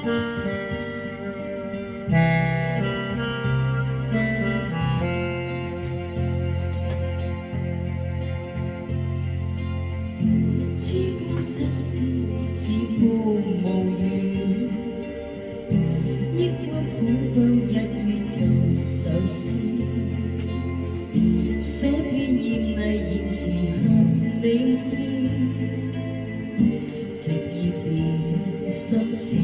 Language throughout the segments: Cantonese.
似乎相思，似乎無緣，抑鬱苦到一於做首詩，寫篇豔麗言辭合你意，直意變心思，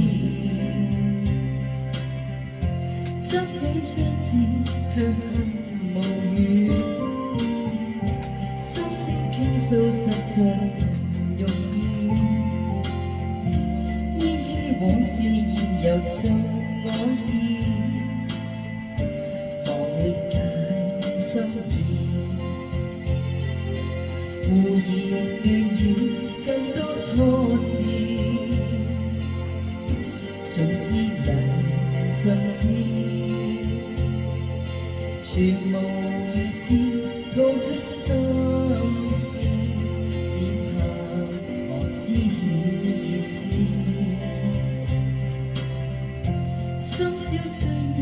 執起張紙卻恨無語，心聲傾訴實在容易，依稀往事現又做我意，望你解心意，胡言亂語更多錯字，早知兩心知，全無意志吐出心事，只怕我知曉意思，深宵追憶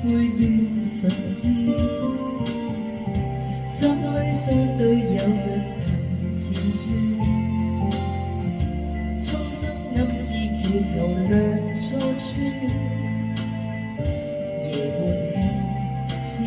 會亂神志，怎去相對有若藤前樹，衷心暗示祈求兩錯處，夜半輕私語。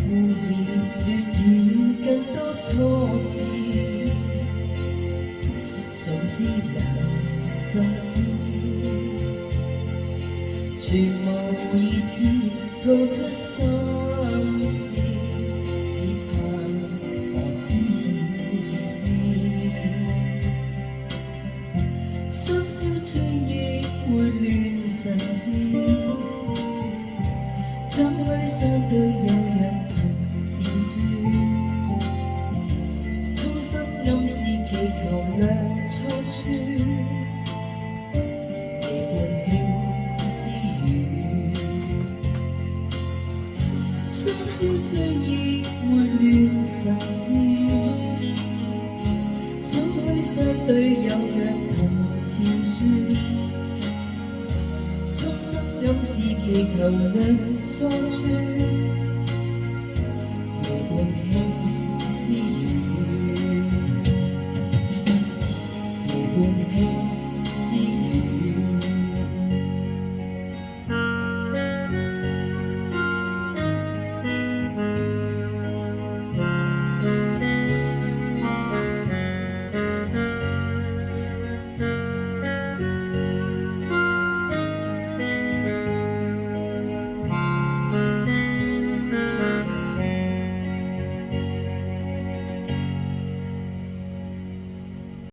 胡言亂語更多錯字，早知兩心知，全無意志吐出心事，只怕我知意思，深宵追憶會亂神志，怎去相對有若藤前樹，衷心暗示祈求兩錯處，夜半輕私語，深宵追憶會亂神志，怎去相對有若藤前樹，衷心暗示祈求兩錯處，夜半輕